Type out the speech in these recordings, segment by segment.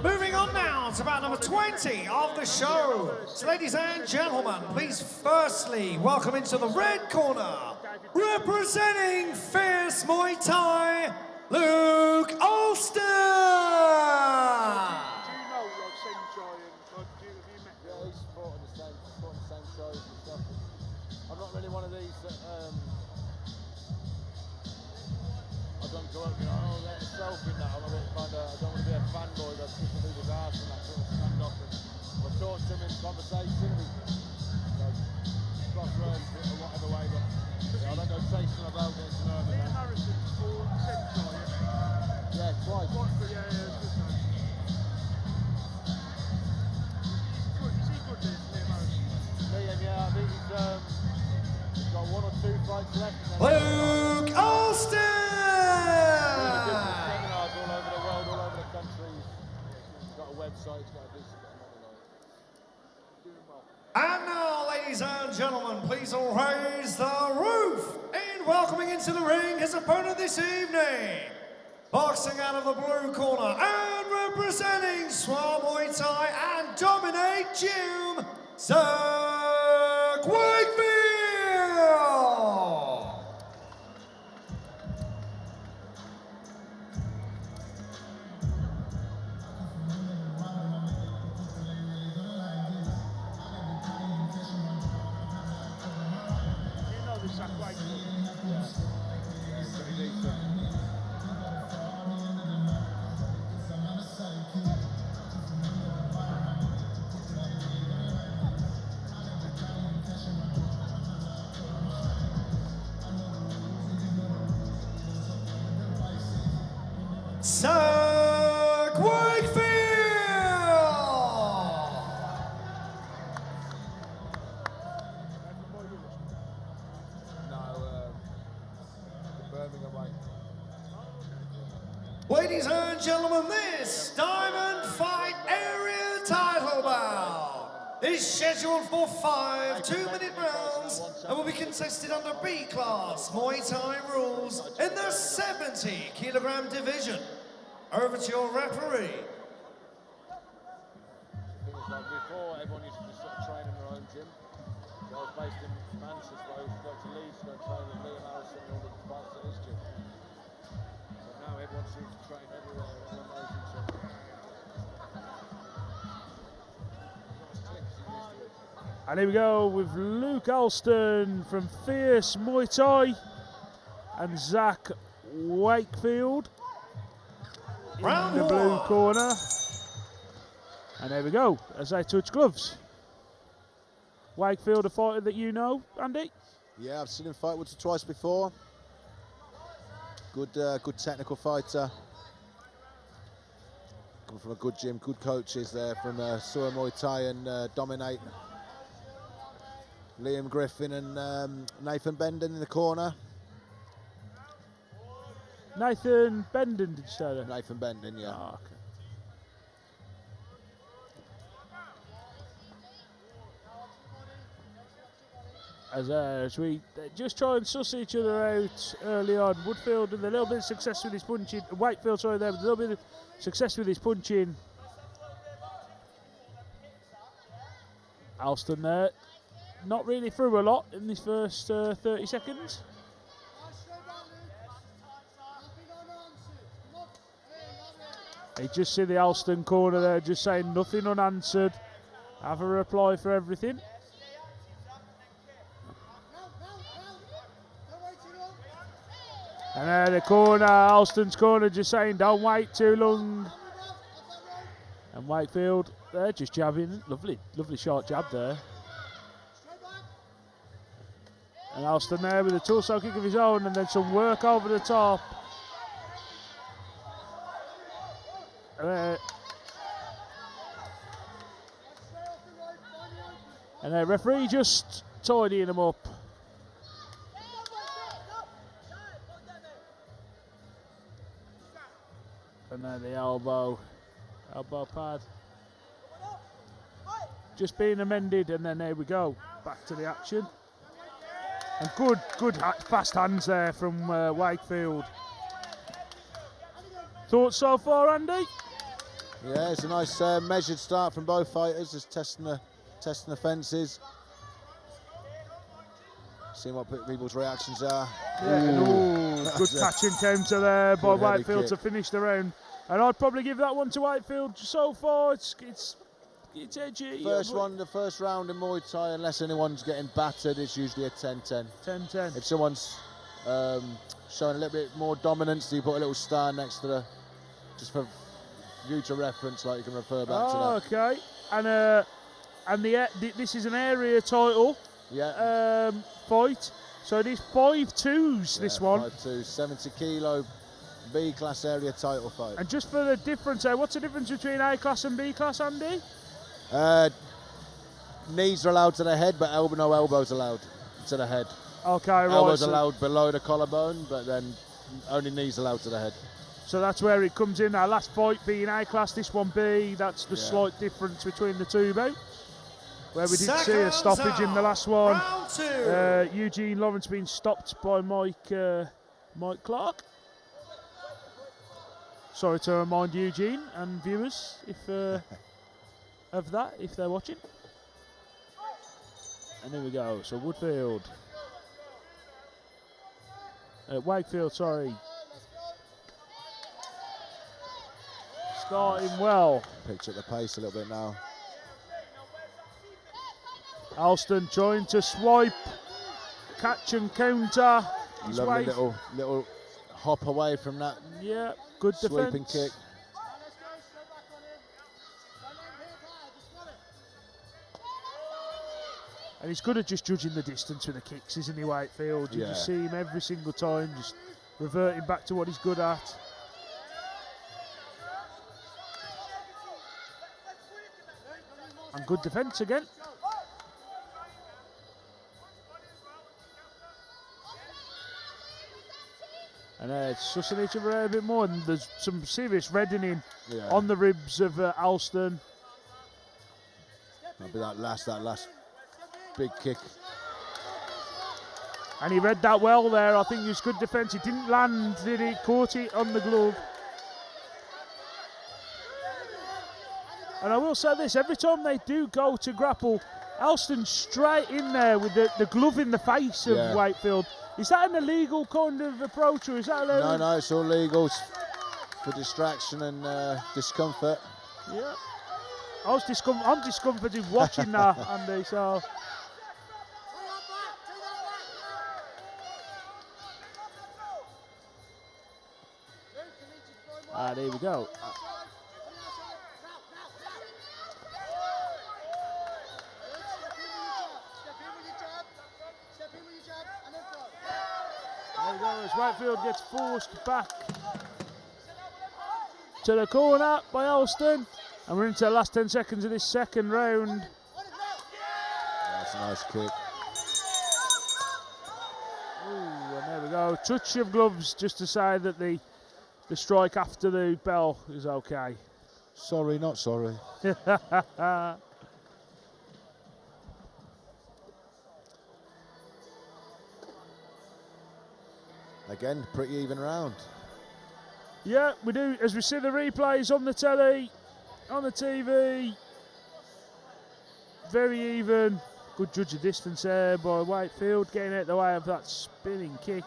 Moving on now to bout number 20 of the show. So ladies and gentlemen, please firstly welcome into the red corner, representing Fierce Muay Thai, Luke Alston. I'm not really one of these that I don't go up, you know, I'll let myself in that. I'm a bit kind of, I don't want to be a fanboy that's pushing people's arse and that sort of stand up and we'll talk to them in conversation. Crossroads or whatever way, but yeah, I don't go chasing about getting to know them. Liam Harrison for Central, yeah, twice. Yeah, it's good though. Is he good, Liam Harrison? Liam, yeah, I think he's got 1 or 2 fights left. Luke Alston! Seminars all over the world, all over the country. He's got a website, he's got to do something. Doing well. And now, ladies and gentlemen, please all raise the roof in welcoming into the ring his opponent this evening. Boxing out of the blue corner and representing Swell Muay Thai and Dominate Gym, Zach Wakefield! Zach Wakefield! Birmingham way. Ladies and gentlemen, this Diamond Fight Area title bout is scheduled for 5 2-minute rounds and will be contested under B-class Muay Thai rules in the 70-kilogram division. Over to your referee. Thing is, like before, everyone used to just sort of train in their own gym. So I was based in Manchester, I used to go to Leeds to go and train with Liam Harrison and all the fights at his gym. But now everyone seems to train everywhere, everyone knows each other. And here we go with Luke Alston from Fierce Muay Thai and Zach Wakefield in the blue corner. And there we go, as they touch gloves. Wakefield, a fighter that you know, Andy? Yeah, I've seen him fight once or twice before. Good technical fighter. Coming from a good gym, good coaches there from Swell Muay Thai and Dominate. Liam Griffin and Nathan Benden in the corner. Nathan Benden, did you say that? Nathan Benden, yeah. Oh, okay. As we just try and suss each other out early on. Woodfield with a little bit of success with his punching. Wakefield, sorry, there with a little bit of success with his punching. Alston there, not really through a lot in this first 30 seconds. You just see the Alston corner there, just saying nothing unanswered. Have a reply for everything. And there the corner, Alston's corner, just saying don't wait too long. And Wakefield there, just jabbing. Lovely, lovely short jab there. And Alston there with a torso kick of his own and then some work over the top. And the referee just tidying him up. And then the elbow pad. Just being amended, and then there we go. Back to the action. And good fast hands there from Wakefield. Thoughts so far, Andy? Yeah, it's a nice measured start from both fighters, just testing the fences. Seeing what people's reactions are. Yeah, ooh, good catch and counter there by good heavy Wakefield to kick. finish the round. And I'd probably give that one to Wakefield so far. It's edgy. The first round in Muay Thai, unless anyone's getting battered, it's usually a 10-10. 10-10. If someone's showing a little bit more dominance, you put a little star next to the, just for future reference, like you can refer back to that. Okay. And this is an area title. Yeah. Fight. So it is 5-2s, Yeah, this one. 5-2, 70 kilo B class area title fight. And just for the difference, what's the difference between A class and B class, Andy? Knees are allowed to the head, but no elbows allowed to the head. Okay, right. Elbows allowed below the collarbone, but then only knees allowed to the head. So that's where it comes in. Our last fight being A class, this one B. That's the slight difference between the two bouts. Where we did see a stoppage in the last one. Round 2. Eugene Lawrence being stopped by Mike Clark. Sorry to remind Eugene and viewers of that, if they're watching. And here we go. So Wakefield, sorry. Starting well. Picked up the pace a little bit now. Alston trying to swipe, catch and counter. Lovely little hop away from that. Yeah, good sweeping defence. kick. And he's good at just judging the distance with the kicks, isn't he, Wakefield? You just see him every single time, just reverting back to what he's good at. And good defence again. And sussing each other out a bit more, and there's some serious reddening on the ribs of Alston. That'll be that last big kick. And he read that well there. I think it was good defence. It didn't land, did he? Caught it on the glove. And I will say this, every time they do go to grapple, Alston's straight in there with the glove in the face of Wakefield. Is that an illegal kind of approach, or is that allowed? No, it's all legal. It's for distraction and discomfort. Yeah. I'm discomforted watching that, Andy, so... And here we go. There we go, as Wakefield gets forced back to the corner by Alston. And we're into the last 10 seconds of this second round. That's a nice kick. Ooh, and there we go. Touch of gloves just to say that the strike after the bell is okay. Sorry, not sorry. Again, pretty even round. Yeah, we do. As we see the replays on the telly, on the TV, very even. Good judge of distance there by Wakefield, getting out the way of that spinning kick.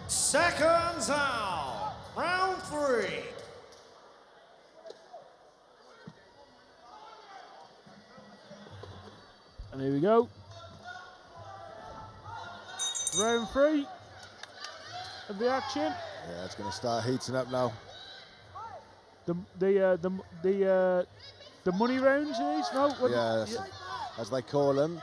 Seconds out. Round 3. And here we go. Round 3 of the action. Yeah, it's going to start heating up now. The money rounds, these? No. As they call them.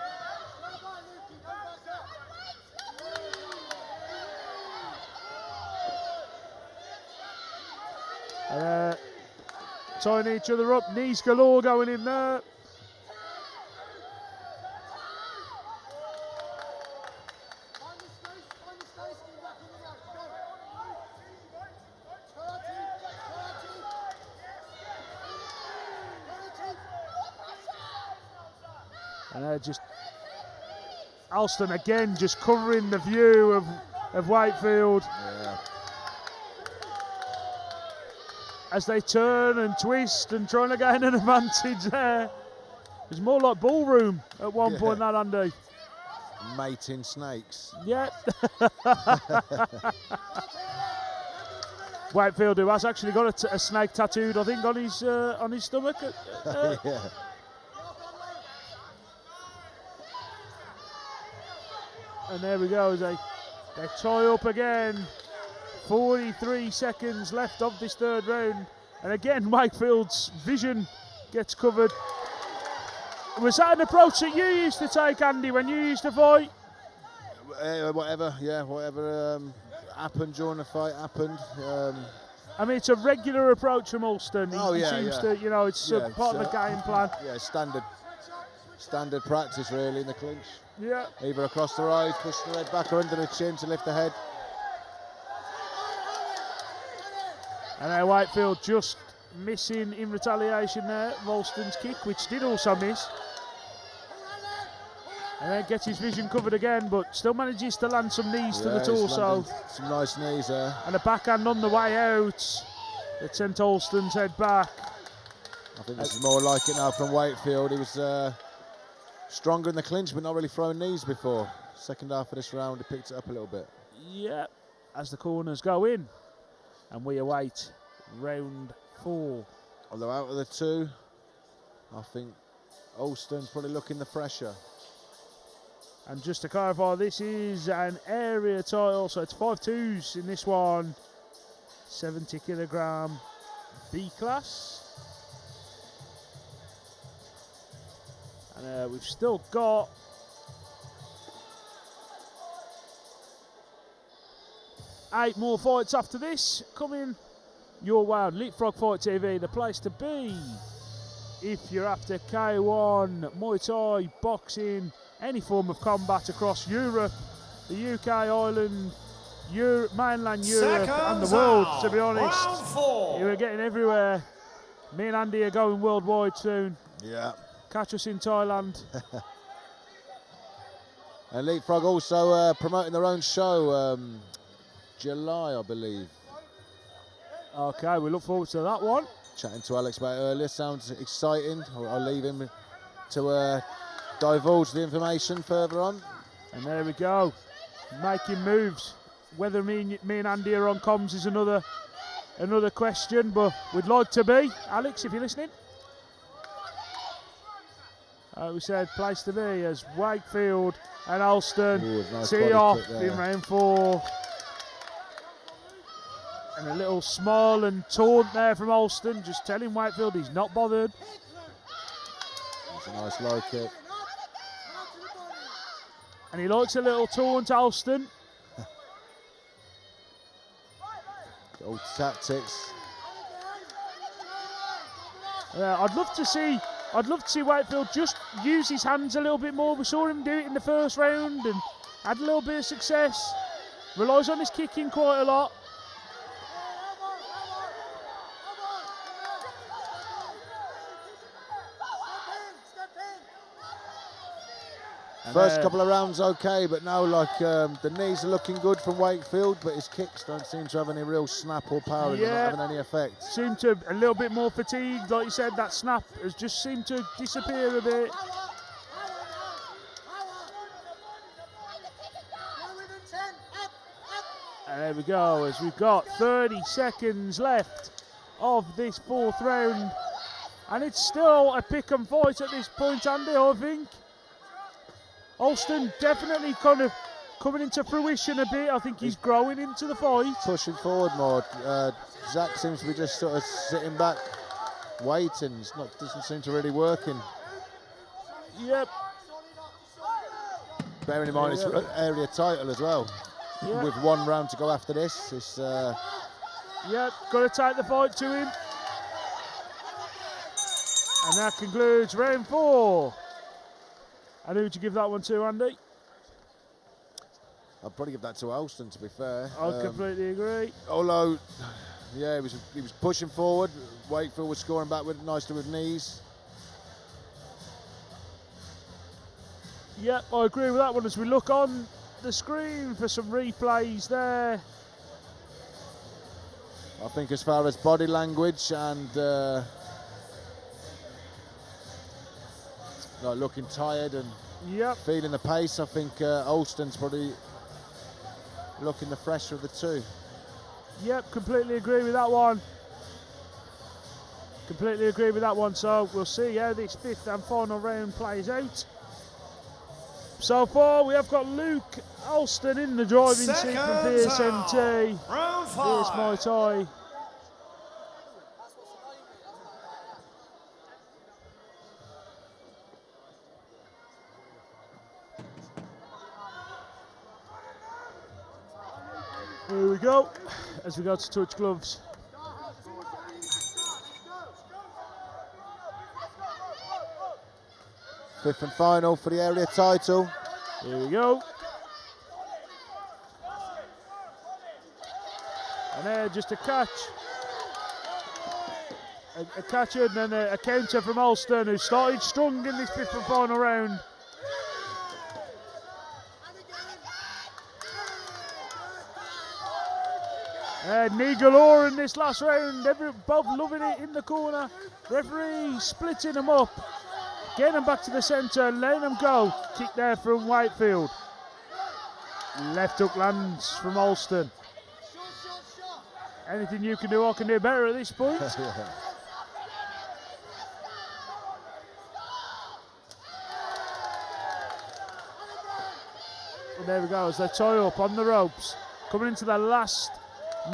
Tying each other up, knees galore going in there. And just Alston again, just covering the view of Wakefield. Yeah. As they turn and twist and trying to gain an advantage there. It's more like ballroom at one point, that Andy. Mating snakes. Yeah. Wakefield, who has actually got a snake tattooed, I think, on his stomach. Yeah. And there we go, as they tie up again. 43 seconds left of this third round. And again, Wakefield's vision gets covered. Was that an approach that you used to take, Andy, when you used to fight? Whatever happened during the fight happened. I mean, it's a regular approach from Alston. He seems to, it's part of the game plan. Yeah, standard practice really in the clinch. Yeah. Either across the eyes, push the head back or under the chin to lift the head. And now Wakefield just missing in retaliation there of Alston's kick, which did also miss. And then gets his vision covered again, but still manages to land some knees to the torso. Some nice knees there. And a backhand on the way out that sent Alston's head back. I think this is more like it now from Wakefield. He was stronger in the clinch, but not really throwing knees before. Second half of this round, he picked it up a little bit. Yeah, as the corners go in. And we await round 4. Although out of the two, I think Alston's probably looking the fresher. And just to clarify, this is an area title, so it's 5-2s in this one. 70 kilogram B class. And we've still got eight more fights after this coming your way on Leapfrog Fight TV, the place to be if you're after K1, Muay Thai, boxing, any form of combat across Europe, the UK, Ireland, mainland Europe and the world, to be honest. Round 4. We're getting everywhere. Me and Andy are going worldwide soon. Yeah. Catch us in Thailand. And Leapfrog also promoting their own show, July, I believe. Okay, we look forward to that one. Chatting to Alex about it earlier, sounds exciting. I'll leave him to divulge the information further on. And there we go, making moves. Whether me and Andy are on comms is another question, but we'd like to be. Alex, if you're listening. We said place to be as Wakefield and Alston tee off in round 4. And a little smile and taunt there from Alston, just telling Wakefield he's not bothered. It's a nice low kick. And he likes a little taunt, Alston. Old tactics. I'd love to see Wakefield just use his hands a little bit more. We saw him do it in the first round and had a little bit of success. Relies on his kicking quite a lot. First couple of rounds okay, but now the knees are looking good from Wakefield, but his kicks don't seem to have any real snap or power, they're not having any effect. Seemed to a little bit more fatigued, like you said, that snap has just seemed to disappear a bit. And there we go, as we've got 30 seconds left of this 4th round. And it's still a pick and fight at this point, Andy, I think. Alston definitely kind of coming into fruition a bit. I think he's growing into the fight. Pushing forward more. Zach seems to be just sort of sitting back, waiting. Doesn't seem to really working. Yep. Bearing in mind it's an area title as well. Yep. With 1 round to go after this. It's, yep, got to take the fight to him. And that concludes round 4. And who would you give that one to, Andy? I'd probably give that to Alston, to be fair. I completely agree. Although, yeah, he was pushing forward. Wakefield was scoring back nicely with knees. Yep, I agree with that one as we look on the screen for some replays there. I think as far as body language and like looking tired and Yep. feeling the pace, I think Alston's probably looking the fresher of the two. Yep, completely agree with that one. Completely agree with that one. So we'll see how this 5th and final round plays out. So far we have got Luke Alston in the driving seat from VSMT. Round Here's 5. Muay Thai. Here we go, as we go to touch gloves. Fifth and final for the area title. Here we go. And there, just a catch. A catch and then a counter from Alston, who started strong in this 5th and final round. Knee galore in this last round, both loving it in the corner. Referee splitting them up, getting them back to the centre, letting them go. Kick there from Wakefield. Left hook lands from Alston. Anything you can do, I can do better at this point. And there we go, as they tie up on the ropes. Coming into the last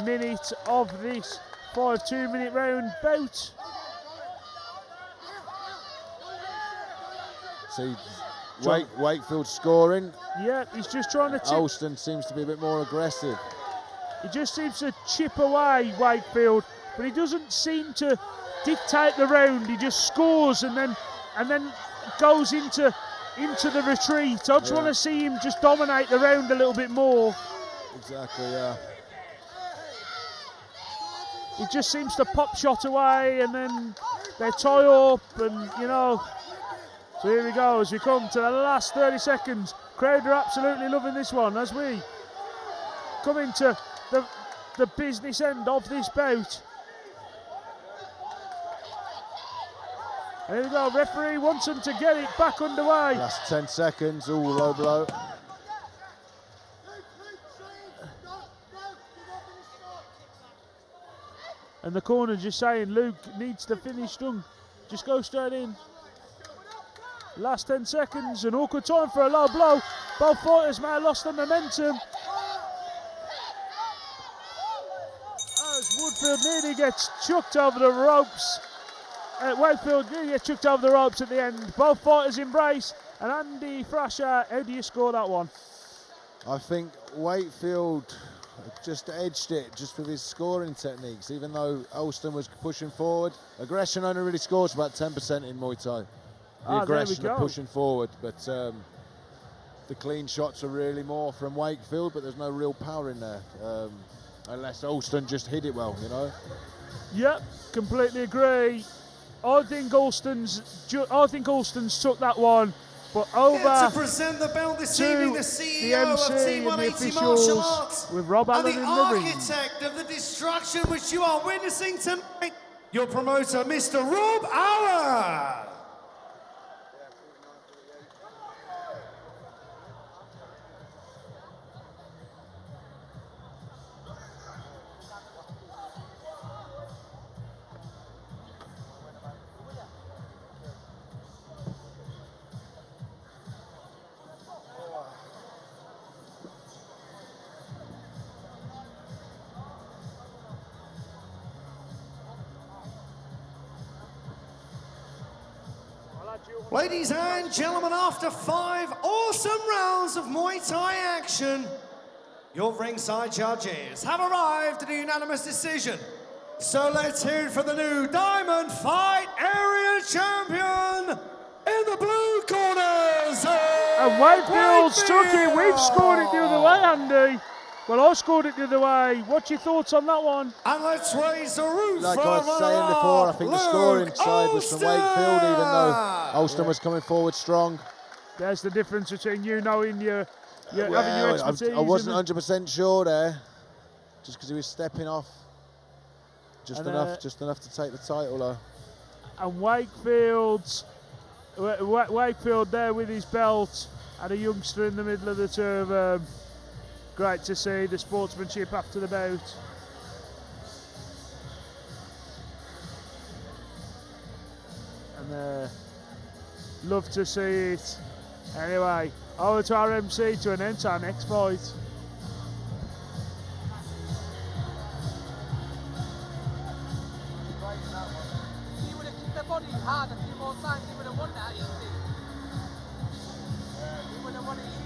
minute of this 5 2-minute round bout. See, Wakefield scoring. Yeah, he's just trying to tip. Alston seems to be a bit more aggressive. He just seems to chip away, Wakefield, but he doesn't seem to dictate the round. He just scores and then goes into the retreat. I just want to see him just dominate the round a little bit more. Exactly, yeah. He just seems to pop shot away and then they tie up and, you know. So here we go as we come to the last 30 seconds. Crowd are absolutely loving this one as we come into the business end of this bout. Here we go, referee wants them to get it back underway. Last 10 seconds, ooh, low blow. And the corner just saying Luke needs to finish strong. Just go straight in. Last 10 seconds, an awkward time for a low blow. Both fighters may have lost the momentum. As Woodfield nearly gets chucked over the ropes. Wakefield nearly gets chucked over the ropes at the end. Both fighters embrace. And Andy Thrasher, how do you score that one? I think Wakefield just edged it just with his scoring techniques, even though Alston was pushing forward. Aggression only really scores about 10% in Muay Thai. The aggression of pushing forward, but the clean shots are really more from Wakefield, but there's no real power in there, unless Alston just hit it well, you know? Yep, completely agree. I think Alston's took that one, but over to present the belt this evening, the CEO of Team 180 Martial Arts with Rob Allen and in the the ring. architect of the destruction which you are witnessing tonight, your promoter, Mr. Rob Allen. Ladies and gentlemen, after 5 awesome rounds of Muay Thai action, your ringside judges have arrived at a unanimous decision. So let's hear it for the new Diamond Fight Area Champion in the blue corners. And Wakefield's took it. We've scored it the other way, Andy. Well, I scored it the other way. What's your thoughts on that one? And let's raise the roof. Like I was saying before, I think the scoring side was from Wakefield, even though Alston was coming forward strong. There's the difference between you knowing your having your Well, expertise. I wasn't and 100% sure there, just because he was stepping off. Just And, enough to take the title though. and Wakefield there with his belt and a youngster in the middle of the two of them. Great to see the sportsmanship after the bout. And love to see it. Anyway, over to our MC to announce our next fight. He would have kicked the body hard a few more times, he would have won that easy. He would have won it easy.